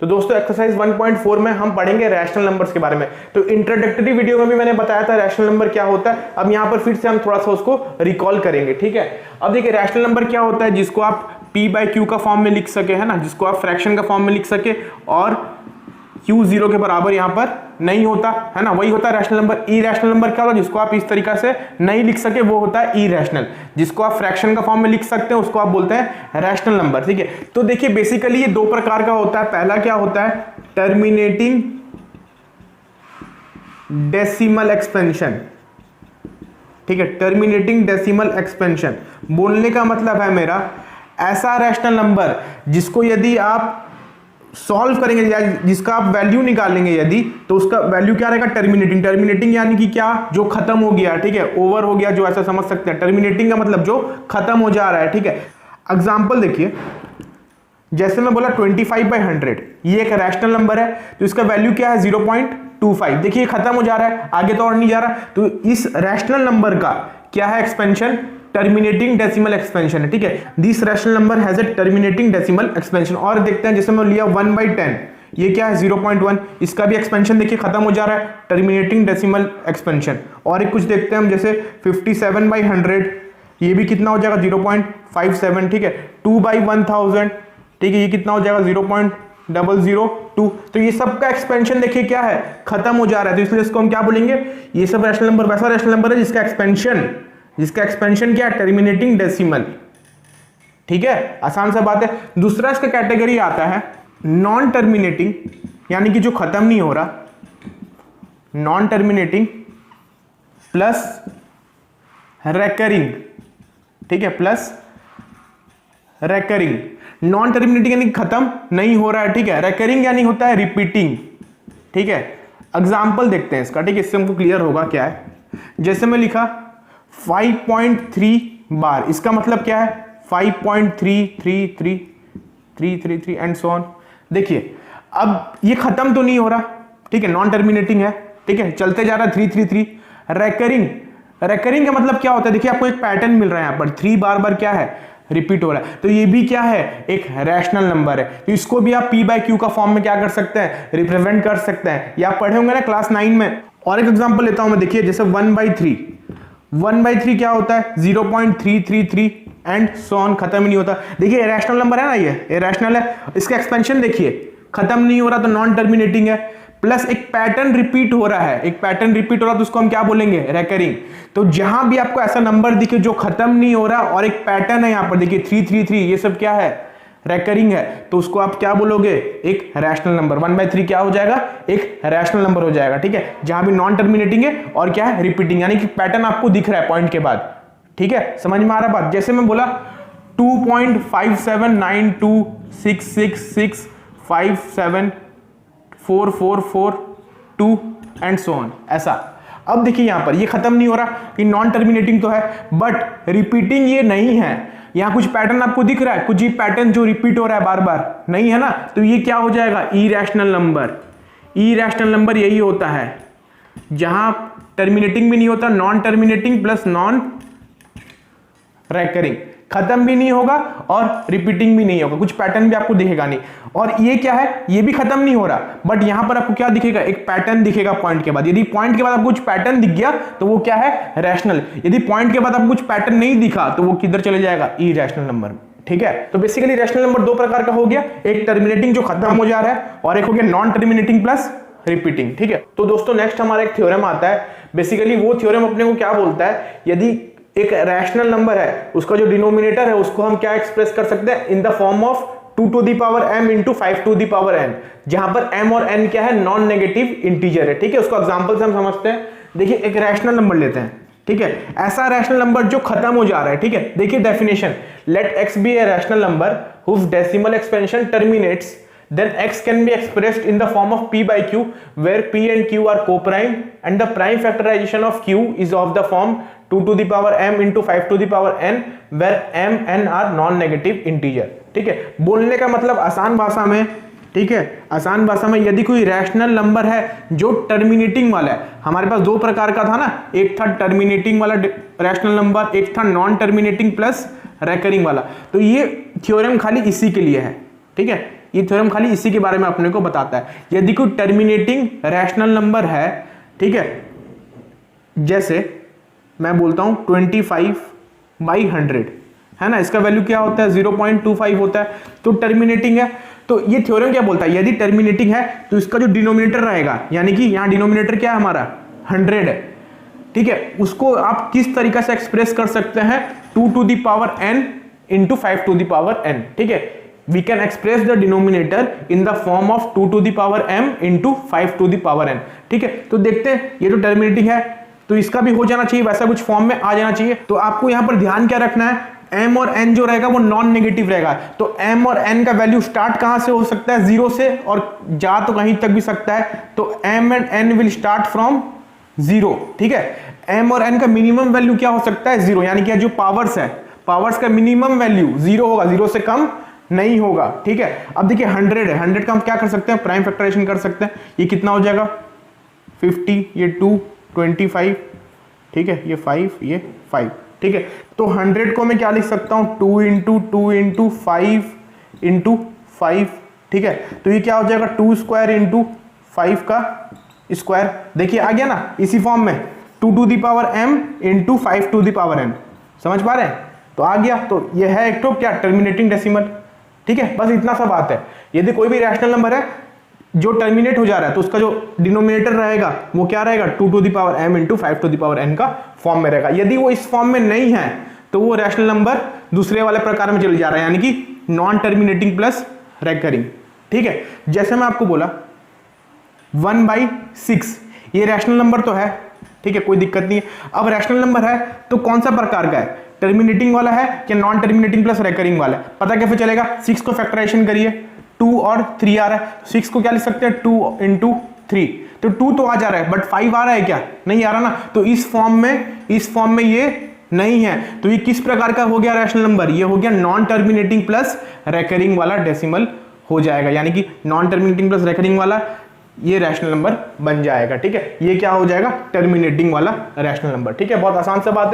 तो दोस्तों एक्सरसाइज 1.4 में हम पढ़ेंगे रैशनल नंबर्स के बारे में। तो इंट्रोडक्टरी वीडियो में भी मैंने बताया था रैशनल नंबर क्या होता है। अब यहाँ पर फिर से हम थोड़ा सा उसको रिकॉल करेंगे, ठीक है। अब देखिए रैशनल नंबर क्या होता है, जिसको आप p/q का फॉर्म में लिख सके, है ना, जिसको आप फ्रैक्शन का फॉर्म में लिख सके और q 0 के बराबर यहाँ पर नहीं होता, है ना, वही होता है रैशनल नंबर। इरैशनल नंबर क्या होता है, जिसको आप इस तरीका से नहीं लिख सके वो होता है इरैशनल। जिसको आप फ्रैक्शन का फॉर्म में लिख सकते हैं उसको आप बोलते हैं रैशनल नंबर, ठीक है। तो देखिए बेसिकली ये दो प्रकार का होता है। पहला क्या होता है, टर्मिनेटिंग डेसिमल एक्सपेंशन, ठीक है, टर्मिनेटिंग डेसिमल एक्सपेंशन। बोलने का मतलब है मेरा ऐसा रैशनल नंबर जिसको यदि आप सॉल्व करेंगे या जिसका आप वैल्यू निकालेंगे यदि, तो उसका वैल्यू क्या रहेगा, टर्मिनेटिंग। टर्मिनेटिंग यानी कि क्या, जो खत्म हो गया, ठीक है, ओवर हो गया, जो ऐसा समझ सकते हैं। टर्मिनेटिंग का मतलब जो खत्म हो जा रहा है, ठीक है। एग्जांपल देखिए, जैसे मैं बोला 25/100, ये एक रैशनल नंबर है, तो इसका वैल्यू क्या है 0.25। देखिए खत्म हो जा रहा है, आगे तो और नहीं जा रहा, तो इस रैशनल नंबर का क्या है, एक्सपेंशन, टर्मिनेटिंग डेसिमल एक्सपेंशन है, ठीक है। This rational number has a terminating decimal expansion. और देखते हैं, जैसे मैं लिया 1/10, ये क्या है 0.1, इसका भी एक्सपेंशन देखिए खत्म हो जा रहा है, टर्मिनेटिंग डेसिमल एक्सपेंशन। और एक कुछ देखते हैं हम, जैसे 57/100, ये भी कितना हो जाएगा 0.57, ठीक है। 2/1000, ठीक है, ये कितना हो जाएगा 0.002। तो ये सब का एक्सपेंशन देखिए क्या है, खत्म हो जा रहा है, तो इसलिए इसको हम क्या बोलेंगे, ये सब रैशनल नंबर वैसा रैशनल नंबर है जिसका एक्सपेंशन क्या है, टर्मिनेटिंग डेसिमल, ठीक है। आसान सा बात है। दूसरा इसका कैटेगरी आता है नॉन टर्मिनेटिंग, यानी कि जो खत्म नहीं हो रहा, नॉन टर्मिनेटिंग प्लस रेकरिंग, ठीक है, प्लस रेकरिंग। नॉन टर्मिनेटिंग यानी खत्म नहीं हो रहा है, ठीक है। रेकरिंग यानी होता है रिपीटिंग, ठीक है। एग्जाम्पल देखते हैं इसका, ठीक है, इससे हमको क्लियर होगा क्या है। जैसे मैं लिखा 5.3 बार, इसका मतलब क्या है 5.33333 एंड सो ऑन। देखिए अब ये खत्म तो नहीं हो रहा, ठीक है, नॉन टर्मिनेटिंग है, ठीक है, चलते जा रहा है 333। रेकरिंग का मतलब क्या होता है, देखिए आपको एक पैटर्न मिल रहा है यहाँ पर, 3 बार क्या है, रिपीट हो रहा है, तो ये भी क्या है, एक रैशनल नंबर है। तो इसको भी आप p/q का फॉर्म में क्या कर सकते हैं, रिप्रेजेंट कर सकते हैं, या पढ़े होंगे ना क्लास 9 में। और एक एग्जांपल लेता हूं मैं, देखिए जैसे 1/3 क्या होता है 0.333 एंड सो ऑन, खत्म ही नहीं होता। देखिए रैशनल नंबर है ना, ये रैशनल है, इसका एक्सपेंशन देखिए खत्म नहीं हो रहा, तो नॉन टर्मिनेटिंग है। प्लस एक पैटर्न रिपीट हो रहा है, तो उसको हम क्या बोलेंगे, रेकरिंग। तो जहां भी आपको ऐसा नंबर दिखे जो खत्म नहीं हो रहा और एक पैटर्न है, यहां पर देखिए 333, ये सब क्या है, रेकरिंग है, तो उसको आप क्या बोलोगे, एक रैशनल नंबर। 1/3 क्या हो जाएगा, एक रैशनल नंबर हो जाएगा, ठीक है, जहां भी नॉन टर्मिनेटिंग है और क्या है, रिपीटिंग, यानी कि पैटर्न आपको दिख रहा है पॉइंट के बाद, ठीक है, समझ में आ रहा बात। जैसे मैं बोला 2.579266574442 एंड सो ऑन, ऐसा। अब देखिए यहां पर ये खत्म नहीं हो रहा, ये नॉन टर्मिनेटिंग तो है, बट रिपीटिंग ये नहीं है। यहां कुछ पैटर्न आपको दिख रहा है, कुछ ये पैटर्न जो रिपीट हो रहा है बार बार, नहीं है ना, तो ये क्या हो जाएगा, इरैशनल नंबर। इरैशनल नंबर यही होता है जहां टर्मिनेटिंग भी नहीं होता, non terminating plus non recurring, खत्म भी नहीं होगा और रिपीटिंग भी नहीं होगा, कुछ पैटर्न भी आपको दिखेगा नहीं। और ये क्या है, ये भी खत्म नहीं हो रहा, बट यहां पर आपको क्या दिखेगा, एक पैटर्न दिखेगा पॉइंट के बाद। यदि पॉइंट के बाद आपको कुछ पैटर्न दिख गया तो वो क्या है, रैशनल। यदि पॉइंट के बाद आपको कुछ पैटर्न नहीं दिखा तो वो किधर चले जाएगा, इरैशनल नंबर, ठीक है। तो बेसिकली रैशनल नंबर दो प्रकार का हो गया, एक टर्मिनेटिंग जो खत्म हो जा रहा है, और एक हो गया नॉन टर्मिनेटिंग प्लस रिपीटिंग, ठीक है। तो दोस्तों नेक्स्ट हमारा एक थ्योरम आता है। बेसिकली वो थ्योरम अपने को क्या बोलता है, यदि एक रैशनल नंबर है, उसका जो डिनोमिनेटर है उसको हम क्या एक्सप्रेस कर सकते हैं, in the form of 2m into 5n, जहां पर m और n क्या है, नॉन नेगेटिव इंटीजर है, ठीक है। उसको एग्जांपल से हम समझते हैं। देखिए एक रैशनल नंबर लेते हैं, ठीक है, ऐसा रैशनल नंबर जो खत्म हो जा रहा है, ठीक है। देखिए definition, let x be a rational number whose decimal expansion terminates, then x can be expressed in the form of p/q where p and q are co-prime and the prime factorization of q is of the form 2m into 5n where m n are non-negative integer, ठीक है। बोलने का मतलब आसान भाषा में, ठीक है, आसान भाषा में, यदि कोई रैशनल नंबर है जो टर्मिनेटिंग वाला है, हमारे पास दो प्रकार का था ना, एक था टर्मिनेटिंग वाला रैशनल नंबर, एक था नॉन टर्मिनेटिंग प्लस रेकरिंग वाला। तो ये थ्योरम खाली इसी के लिए है, ठीक है, ये थ्योरम खाली इसी के बारे में अपने को बताता है। यदि कोई टर्मिनेटिंग रैशनल नंबर है, ठीक है, जैसे मैं बोलता हूं 25/100 है ना, इसका वैल्यू क्या होता है 0.25 होता है, तो टर्मिनेटिंग है। तो ये थ्योरम क्या बोलता है, यदि टर्मिनेटिंग है तो इसका जो डिनोमिनेटर रहेगा, यानी कि यहां डिनोमिनेटर क्या है हमारा 100 है, ठीक है, उसको आप किस तरीके से एक्सप्रेस कर सकते हैं 2 to the power n into 5 to the power n, ठीक है, we can express the denominator in the form of 2 to the power m into 5 to the power n, ठीक है। तो देखते हैं, ये तो टर्मिनेटिंग है तो इसका भी हो जाना चाहिए वैसा कुछ फॉर्म में आ जाना चाहिए। तो आपको यहां पर ध्यान क्या रखना है, m और n जो रहेगा वो नॉन नेगेटिव रहेगा, तो m और n का वैल्यू स्टार्ट कहां से हो सकता है 0 से और जा तो कहीं तक भी सकता है, तो m and n will start from 0, ठीक है। m और n का मिनिमम वैल्यू क्या हो सकता है 0, यानी कि जो पावर्स है, पावर्स का मिनिमम वैल्यू 0 होगा, 0 से कम नहीं होगा, ठीक है। अब देखिए 100 है, 100 का हम क्या कर सकते हैं, प्राइम फैक्टराइजेशन कर सकते हैं, ये कितना हो जाएगा 50, ये 2, 25, ठीक है, ये 5, ये 5, ठीक है। तो 100 को मैं क्या लिख सकता हूं 2 इंटू 2 इंटू 5 इंटू 5, ठीक है, तो ये क्या हो जाएगा 2 स्क्वायर इंटू 5 का स्क्वायर, देखिए आ गया ना इसी फॉर्म में 2 to the power m into 5 to the power n, समझ पा रहे हैं, तो आ गया। तो ये है एक तो क्या टर्मिनेटिंग डेसिमल, ठीक है, बस इतना सा बात है। यदि कोई भी रैशनल नंबर है जो टर्मिनेट हो जा रहा है तो उसका जो डिनोमिनेटर रहेगा वो क्या रहेगा 2 to the power m into 5 to the power n का फॉर्म में रहेगा। यदि वो इस फॉर्म में नहीं है तो वो रैशनल नंबर दूसरे वाले प्रकार में चले जा रहा है, यानी कि नॉन टर्मिनेटिंग प्लस रेकरिंग, ठीक है। जैसे मैं आपको बोला 1/6 ये रैशनल नंबर तो है, ठीक है, कोई दिक्कत नहीं है। अब रैशनल नंबर है तो कौन सा प्रकार का है, टर्मिनेटिंग वाला है या नॉन टर्मिनेटिंग प्लस रेकरिंग वाला है, पता कैसे चलेगा, 6 को फैक्टराइजेशन करिए, 2 और 3 आ रहा है, 6 को क्या लिख सकते हैं 2 इंटू 3, तो 2 तो आ जा रहा है बट 5 आ रहा है क्या, नहीं आ रहा ना, तो इस फॉर्म में ये नहीं है, तो ये किस प्रकार का हो गया रैशनल नंबर, ये हो गया नॉन टर्मिनेटिंग प्लस रेकरिंग वाला डेसिमल हो जाएगा, यानी कि नॉन टर्मिनेटिंग प्लस रेकरिंग वाला ये रैशनल नंबर बन जाएगा, ठीक है। ये क्या हो जाएगा टर्मिनेटिंग वाला रैशनल नंबर, ठीक है, बहुत आसान सा बात है।